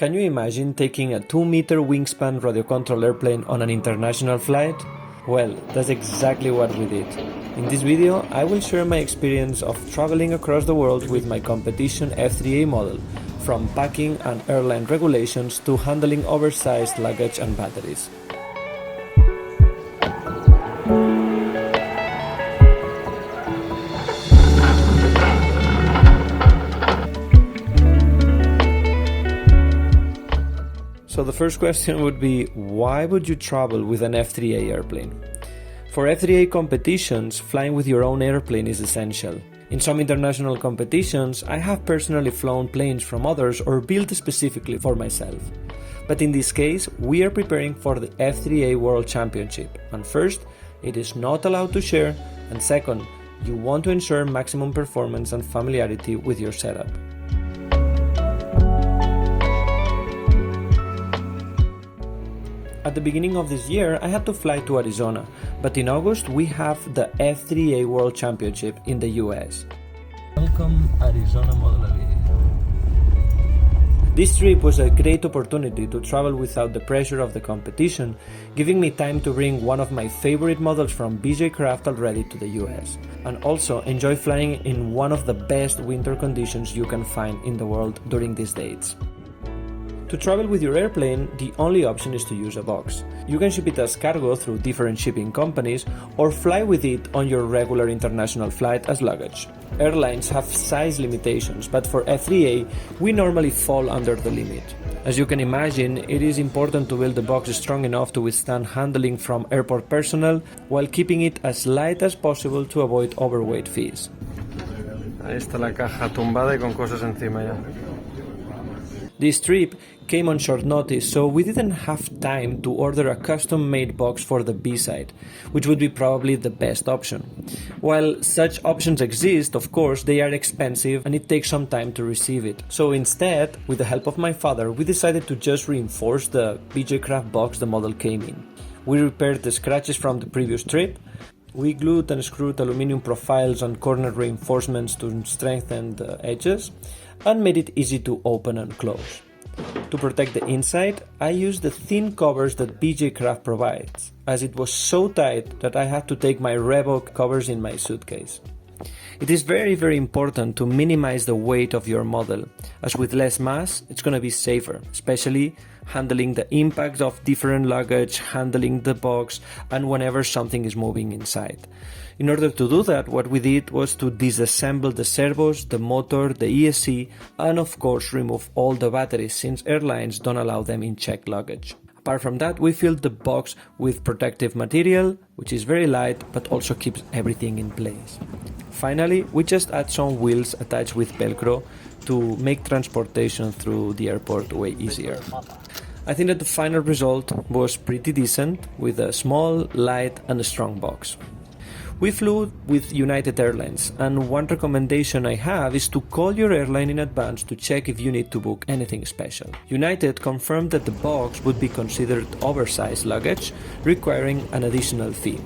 Can you imagine taking a 2-meter wingspan radio control airplane on an international flight? Well, that's exactly what we did. In this video, I will share my experience of traveling across the world with my competition F3A model, from packing and airline regulations to handling oversized luggage and batteries. So the first question would be, why would you travel with an F3A airplane? For F3A competitions, flying with your own airplane is essential. In some international competitions, I have personally flown planes from others or built specifically for myself. But in this case, we are preparing for the F3A World Championship, and first, it is not allowed to share, and second, you want to ensure maximum performance and familiarity with your setup. At the beginning of this year, I had to fly to Arizona, but in August we have the F3A World Championship in the US. Welcome, Arizona Model Aviation. This trip was a great opportunity to travel without the pressure of the competition, giving me time to bring one of my favorite models from BJ Craft already to the US, and also enjoy flying in one of the best winter conditions you can find in the world during these dates. To travel with your airplane, the only option is to use a box. You can ship it as cargo through different shipping companies or fly with it on your regular international flight as luggage. Airlines have size limitations, but for F3A, we normally fall under the limit. As you can imagine, it is important to build the box strong enough to withstand handling from airport personnel while keeping it as light as possible to avoid overweight fees. Ahí está la caja tumbada y con cosas encima ya. This trip came on short notice, so we didn't have time to order a custom-made box for the B-side, which would be probably the best option. While such options exist, of course, they are expensive and it takes some time to receive it. So instead, with the help of my father, we decided to just reinforce the BJ Craft box the model came in. We repaired the scratches from the previous trip. We glued and screwed aluminum profiles and corner reinforcements to strengthen the edges, and made it easy to open and close. To protect the inside, I used the thin covers that BJ Craft provides, as it was so tight that I had to take my Reebok covers in my suitcase. It is very important to minimize the weight of your model, as with less mass, it's gonna be safer, especially handling the impact of different luggage, handling the box, and whenever something is moving inside. In order to do that, what we did was to disassemble the servos, the motor, the ESC, and of course remove all the batteries, since airlines don't allow them in checked luggage. Apart from that, we filled the box with protective material, which is very light but also keeps everything in place. Finally, we just add some wheels attached with Velcro to make transportation through the airport way easier. I think that the final result was pretty decent, with a small, light and strong box. We flew with United Airlines, and one recommendation I have is to call your airline in advance to check if you need to book anything special. United confirmed that the box would be considered oversized luggage, requiring an additional fee.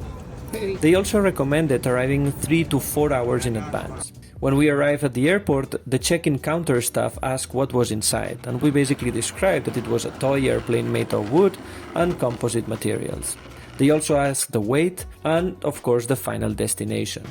They also recommended arriving 3 to 4 hours in advance. When we arrived at the airport, the check-in counter staff asked what was inside, and we basically described that it was a toy airplane made of wood and composite materials. They also asked the weight and, of course, the final destination.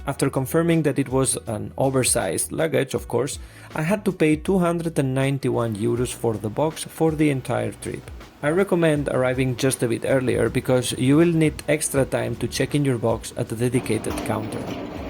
After confirming that it was an oversized luggage, of course, I had to pay 291 euros for the box for the entire trip. I recommend arriving just a bit earlier because you will need extra time to check in your box at the dedicated counter.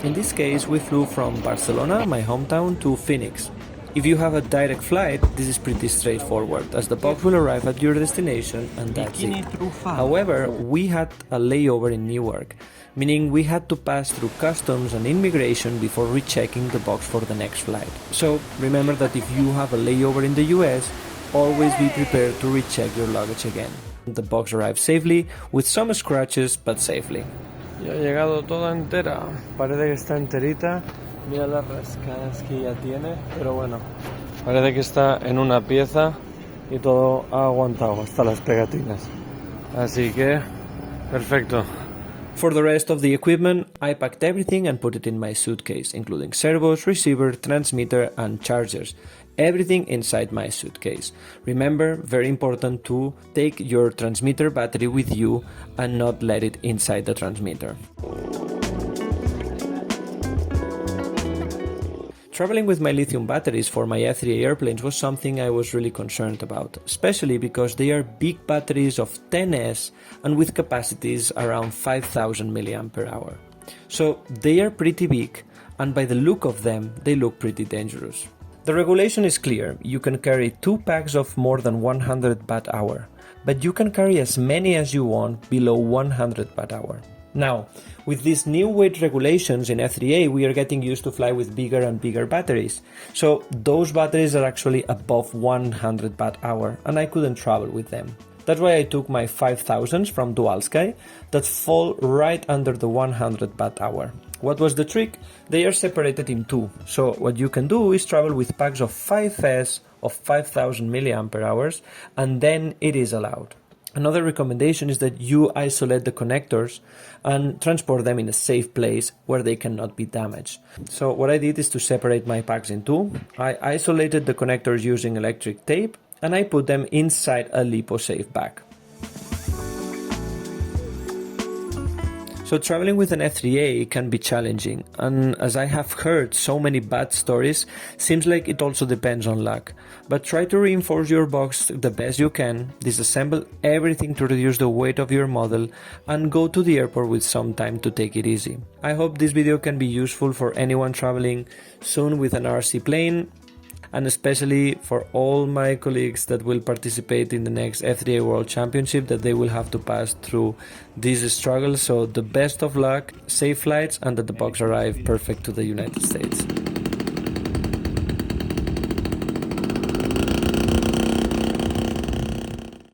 In this case, we flew from Barcelona, my hometown, to Phoenix. If you have a direct flight, this is pretty straightforward, as the box will arrive at your destination and that's it. However, we had a layover in Newark, meaning we had to pass through customs and immigration before rechecking the box for the next flight. So remember that if you have a layover in the US, always be prepared to recheck your luggage again. The box arrived safely, with some scratches, but safely. Ya ha llegado toda entera, parece que está enterita. Mira las rascadas que ya tiene, pero bueno, parece que está en una pieza y todo ha aguantado, hasta las pegatinas. Así que, perfecto. For the rest of the equipment, I packed everything and put it in my suitcase, including servos, receiver, transmitter and chargers. everything inside my suitcase. Remember, very important to take your transmitter battery with you and not let it inside the transmitter. Traveling with my lithium batteries for my F3A airplanes was something I was really concerned about, especially because they are big batteries of 10S and with capacities around 5000 mAh. So they are pretty big, and by the look of them, they look pretty dangerous. The regulation is clear: you can carry 2 packs of more than 100 watt-hour, but you can carry as many as you want below 100 watt-hour. Now, with these new weight regulations in F3A, we are getting used to fly with bigger and bigger batteries. So those batteries are actually above 100 watt-hour, and I couldn't travel with them. That's why I took my 5000s from Dualsky that fall right under the 100 watt-hour. What was the trick? They are separated in 2. So what you can do is travel with packs of 5S of 5000 mAh, and then it is allowed. Another recommendation is that you isolate the connectors and transport them in a safe place where they cannot be damaged. So what I did is to separate my packs in 2. I isolated the connectors using electric tape, and I put them inside a LipoSafe bag. So traveling with an F3A can be challenging, and as I have heard so many bad stories, seems like it also depends on luck. But try to reinforce your box the best you can, disassemble everything to reduce the weight of your model, and go to the airport with some time to take it easy. I hope this video can be useful for anyone traveling soon with an RC plane, and especially for all my colleagues that will participate in the next F3A World Championship, that they will have to pass through these struggles. So the best of luck, safe flights, and that the box arrive perfect to the United States.